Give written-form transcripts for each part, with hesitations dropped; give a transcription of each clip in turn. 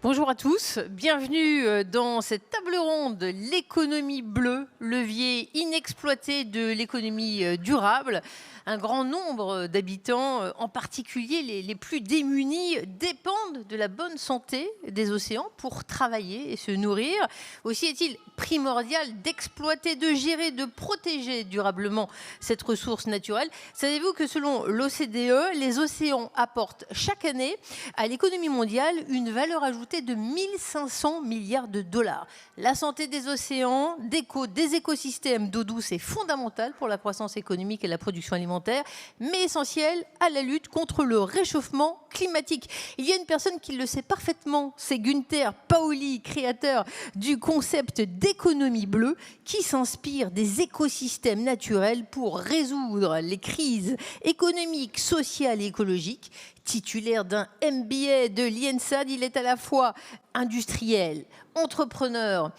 Bonjour à tous, bienvenue dans cette table ronde l'économie bleue, levier inexploité de l'économie durable. Un grand nombre d'habitants, en particulier les plus démunis, dépendent de la bonne santé des océans pour travailler et se nourrir. Aussi est-il primordial d'exploiter, de gérer, de protéger durablement cette ressource naturelle. Savez-vous que selon l'OCDE, les océans apportent chaque année à l'économie mondiale une valeur ajoutée de 1500 milliards de dollars. La santé des océans, des écosystèmes d'eau douce est fondamentale pour la croissance économique et la production alimentaire, mais essentielle à la lutte contre le réchauffement climatique. Il y a une personne qui le sait parfaitement, c'est Gunther Pauli, créateur du concept d'économie bleue, qui s'inspire des écosystèmes naturels pour résoudre les crises économiques, sociales et écologiques. Titulaire d'un MBA de l'INSEAD, il est à la fois industriel, entrepreneur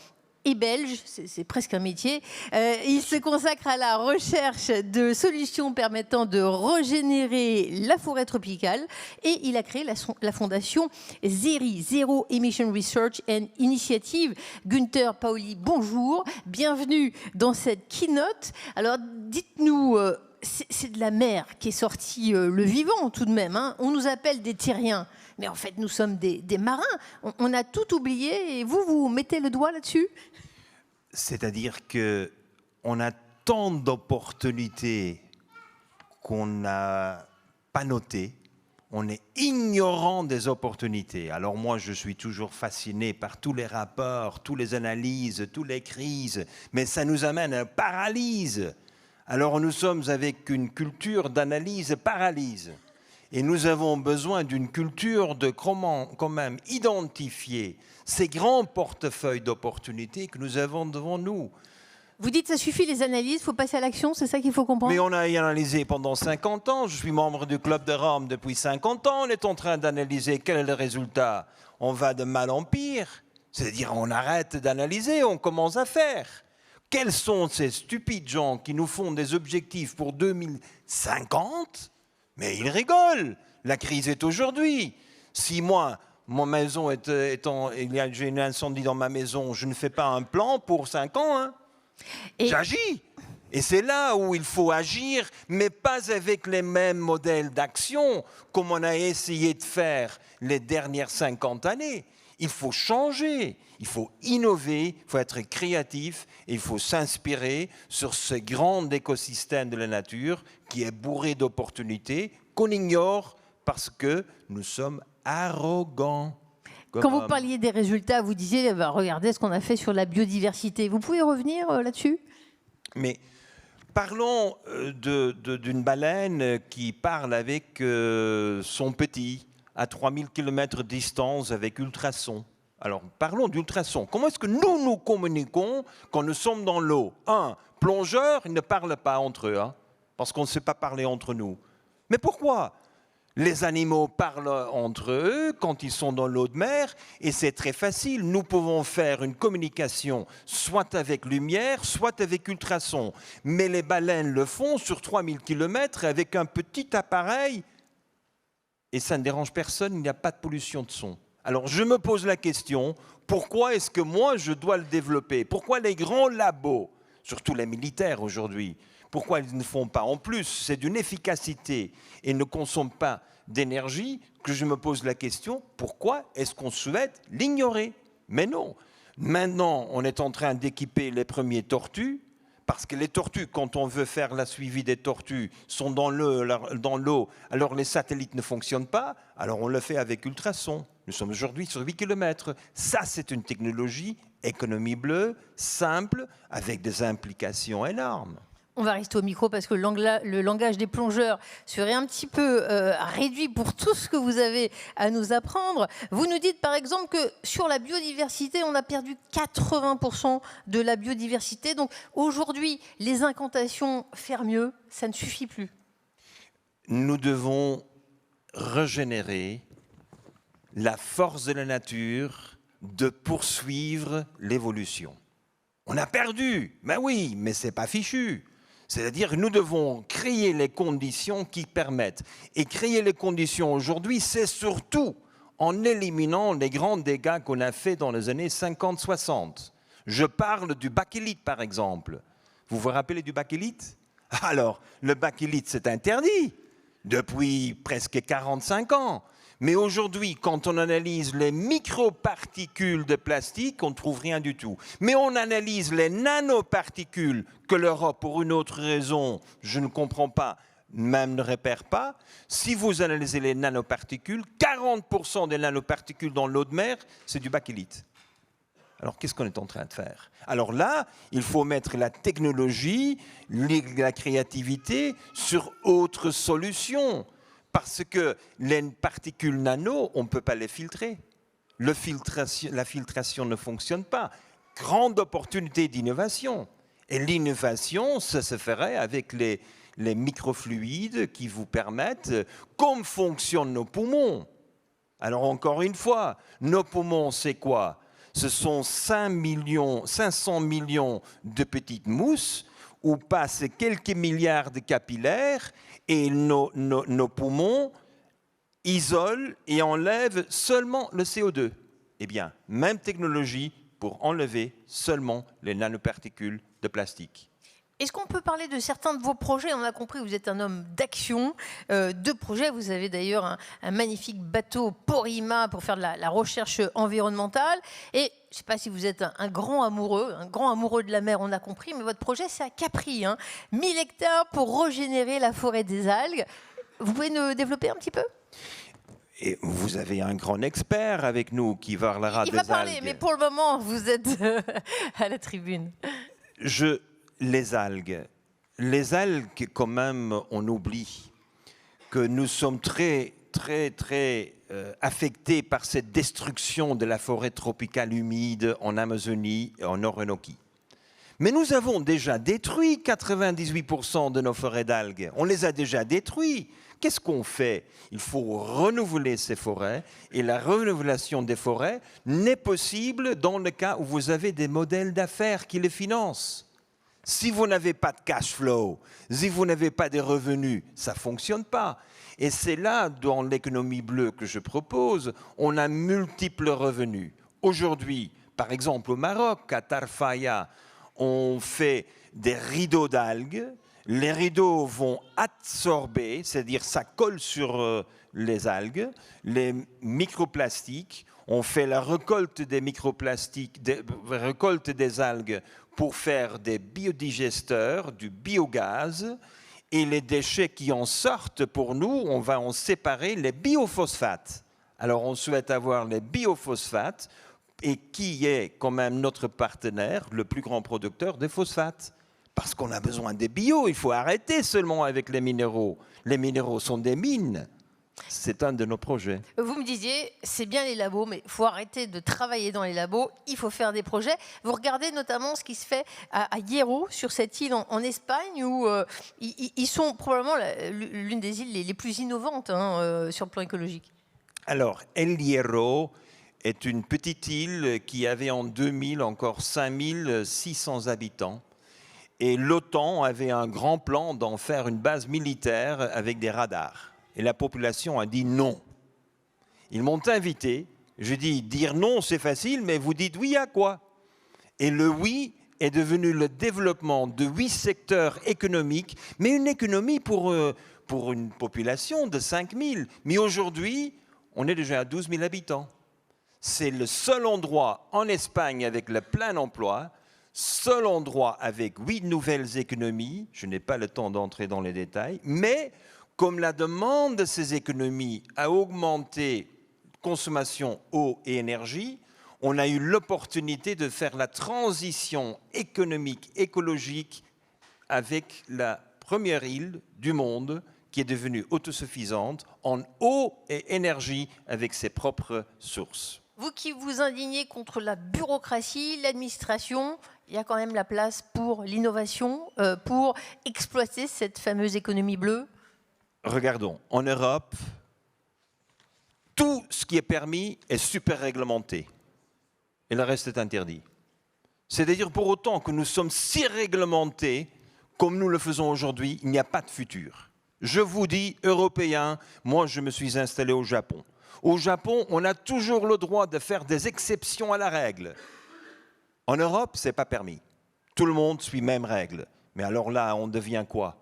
et belge, c'est presque un métier. Il se consacre à la recherche de solutions permettant de régénérer la forêt tropicale et il a créé la fondation ZERI, Zero Emission Research and Initiative. Gunther Pauli, bonjour, bienvenue dans cette keynote. Alors dites-nous... c'est de la mer qui est sorti le vivant tout de même. Hein. On nous appelle des terriens, mais en fait nous sommes des marins. On a tout oublié et vous mettez le doigt là-dessus? C'est-à-dire qu'on a tant d'opportunités qu'on n'a pas notées. On est ignorant des opportunités. Alors moi, je suis toujours fasciné par tous les rapports, toutes les analyses, toutes les crises, mais ça nous amène à paralyse. Alors nous sommes avec une culture d'analyse-paralyse. Et nous avons besoin d'une culture de comment quand même identifier ces grands portefeuilles d'opportunités que nous avons devant nous. Vous dites que ça suffit les analyses, il faut passer à l'action, c'est ça qu'il faut comprendre? Mais on a analysé pendant 50 ans, je suis membre du Club de Rome depuis 50 ans, on est en train d'analyser quel est le résultat. On va de mal en pire, c'est-à-dire on arrête d'analyser, on commence à faire. Quels sont ces stupides gens qui nous font des objectifs pour 2050? Mais ils rigolent. La crise est aujourd'hui. Si moi, ma maison j'ai un incendie dans ma maison, je ne fais pas un plan pour 5 ans. Hein. J'agis. Et c'est là où il faut agir, mais pas avec les mêmes modèles d'action comme on a essayé de faire les dernières 50 années. Il faut changer, il faut innover, il faut être créatif et il faut s'inspirer sur ce grand écosystème de la nature qui est bourré d'opportunités qu'on ignore parce que nous sommes arrogants. Quand vous parliez des résultats, vous disiez regardez ce qu'on a fait sur la biodiversité. Vous pouvez revenir là-dessus? Mais parlons d'une baleine qui parle avec son petit à 3000 km de distance avec ultrasons. Alors, parlons d'ultrasons. Comment est-ce que nous communiquons quand nous sommes dans l'eau? Plongeurs, ils ne parlent pas entre eux, hein, parce qu'on ne sait pas parler entre nous. Mais pourquoi? Les animaux parlent entre eux quand ils sont dans l'eau de mer, et c'est très facile. Nous pouvons faire une communication soit avec lumière, soit avec ultrasons. Mais les baleines le font sur 3000 km avec un petit appareil, et ça ne dérange personne, il n'y a pas de pollution de son. Alors je me pose la question, pourquoi est-ce que moi je dois le développer? Pourquoi les grands labos, surtout les militaires aujourd'hui, pourquoi ils ne font pas? En plus, c'est d'une efficacité et ne consomment pas d'énergie que je me pose la question, pourquoi est-ce qu'on souhaite l'ignorer? Mais non. Maintenant, on est en train d'équiper les premiers tortues, parce que les tortues, quand on veut faire la suivi des tortues, sont dans l'eau, alors les satellites ne fonctionnent pas, alors on le fait avec ultrasons. Nous sommes aujourd'hui sur 8 km. Ça, c'est une technologie, économie bleue, simple, avec des implications énormes. On va rester au micro parce que le langage des plongeurs serait un petit peu réduit pour tout ce que vous avez à nous apprendre. Vous nous dites par exemple que sur la biodiversité, on a perdu 80% de la biodiversité. Donc aujourd'hui, les incantations faire mieux, ça ne suffit plus. Nous devons régénérer la force de la nature de poursuivre l'évolution. On a perdu, ben oui, mais ce n'est pas fichu. C'est-à-dire que nous devons créer les conditions qui permettent. Et créer les conditions aujourd'hui, c'est surtout en éliminant les grands dégâts qu'on a faits dans les années 50-60. Je parle du bakélite, par exemple. Vous vous rappelez du bakélite? Alors, le bakélite, c'est interdit depuis presque 45 ans. Mais aujourd'hui, quand on analyse les microparticules de plastique, on ne trouve rien du tout. Mais on analyse les nanoparticules que l'Europe, pour une autre raison, je ne comprends pas, même ne repère pas. Si vous analysez les nanoparticules, 40% des nanoparticules dans l'eau de mer, c'est du bakélite. Alors, qu'est-ce qu'on est en train de faire? Alors là, il faut mettre la technologie, la créativité sur autres solutions. Parce que les particules nano, on ne peut pas les filtrer. La filtration ne fonctionne pas. Grande opportunité d'innovation. Et l'innovation, ça se ferait avec les microfluides qui vous permettent, comme fonctionnent nos poumons. Alors encore une fois, nos poumons, c'est quoi? Ce sont 500 millions de petites mousses où passent quelques milliards de capillaires et nos poumons isolent et enlèvent seulement le CO2. Eh bien, même technologie pour enlever seulement les nanoparticules de plastique. Est-ce qu'on peut parler de certains de vos projets? On a compris, vous êtes un homme d'action, de projets. Vous avez d'ailleurs un magnifique bateau Porrima pour faire de la recherche environnementale. Et je ne sais pas si vous êtes un grand amoureux de la mer, on a compris, mais votre projet, c'est à Capri. 1000 hectares pour régénérer la forêt des algues. Vous pouvez nous développer un petit peu? Et vous avez un grand expert avec nous qui parlera des algues. Il va parler, mais pour le moment, vous êtes à la tribune. Les algues, quand même, on oublie que nous sommes très affectés par cette destruction de la forêt tropicale humide en Amazonie et en Orinoquie. Mais nous avons déjà détruit 98% de nos forêts d'algues. On les a déjà détruits. Qu'est-ce qu'on fait? Il faut renouveler ces forêts et la renouvelation des forêts n'est possible dans le cas où vous avez des modèles d'affaires qui les financent. Si vous n'avez pas de cash flow, si vous n'avez pas de revenus, ça ne fonctionne pas. Et c'est là, dans l'économie bleue que je propose, on a multiples revenus. Aujourd'hui, par exemple au Maroc, à Tarfaya, on fait des rideaux d'algues. Les rideaux vont absorber, c'est-à-dire ça colle sur les algues, les microplastiques. On fait la récolte des microplastiques, récolte des algues pour faire des biodigesteurs, du biogaz, et les déchets qui en sortent, pour nous, on va en séparer les biophosphates. Alors on souhaite avoir les biophosphates, et qui est quand même notre partenaire, le plus grand producteur de phosphates. Parce qu'on a besoin des bio, il faut arrêter seulement avec les minéraux. Les minéraux sont des mines. C'est un de nos projets. Vous me disiez, c'est bien les labos, mais il faut arrêter de travailler dans les labos, il faut faire des projets. Vous regardez notamment ce qui se fait à Hierro, sur cette île en Espagne, où ils sont probablement l'une des îles les plus innovantes sur le plan écologique. Alors, El Hierro est une petite île qui avait en 2000 encore 5600 habitants. Et l'OTAN avait un grand plan d'en faire une base militaire avec des radars. Et la population a dit non. Ils m'ont invité. Je dis, dire non, c'est facile, mais vous dites oui à quoi? Et le oui est devenu le développement de 8 secteurs économiques, mais une économie pour une population de 5000. Mais aujourd'hui, on est déjà à 12 000 habitants. C'est le seul endroit en Espagne avec le plein emploi, seul endroit avec 8 nouvelles économies. Je n'ai pas le temps d'entrer dans les détails, mais comme la demande de ces économies a augmenté, consommation, eau et énergie, on a eu l'opportunité de faire la transition économique, écologique avec la première île du monde qui est devenue autosuffisante en eau et énergie avec ses propres sources. Vous qui vous indignez contre la bureaucratie, l'administration, il y a quand même la place pour l'innovation, pour exploiter cette fameuse économie bleue. Regardons, en Europe, tout ce qui est permis est super réglementé et le reste est interdit. C'est-à-dire pour autant que nous sommes si réglementés comme nous le faisons aujourd'hui, il n'y a pas de futur. Je vous dis, Européens, moi je me suis installé au Japon. Au Japon, on a toujours le droit de faire des exceptions à la règle. En Europe, ce n'est pas permis. Tout le monde suit même règle. Mais alors là, on devient quoi?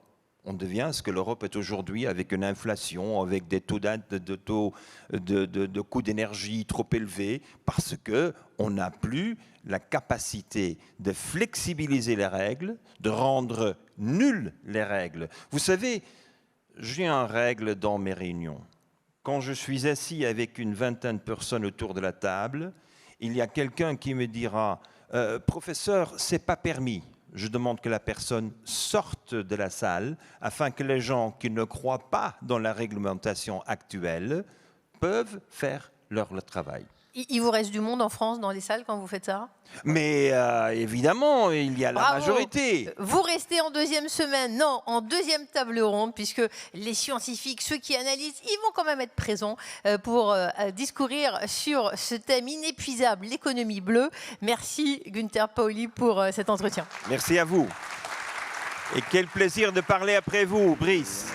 On devient ce que l'Europe est aujourd'hui, avec une inflation, avec des taux de coûts d'énergie trop élevés, parce qu'on n'a plus la capacité de flexibiliser les règles, de rendre nulles les règles. Vous savez, j'ai une règle dans mes réunions. Quand je suis assis avec une vingtaine de personnes autour de la table, il y a quelqu'un qui me dira « Professeur, c'est pas permis ». Je demande que la personne sorte de la salle afin que les gens qui ne croient pas dans la réglementation actuelle peuvent faire leur travail. Il vous reste du monde en France dans les salles quand vous faites ça? Mais évidemment, il y a Bravo. la majorité. Vous restez en deuxième semaine, non, en deuxième table ronde, puisque les scientifiques, ceux qui analysent, ils vont quand même être présents pour discourir sur ce thème inépuisable, l'économie bleue. Merci Günther Pauli pour cet entretien. Merci à vous. Et quel plaisir de parler après vous, Brice.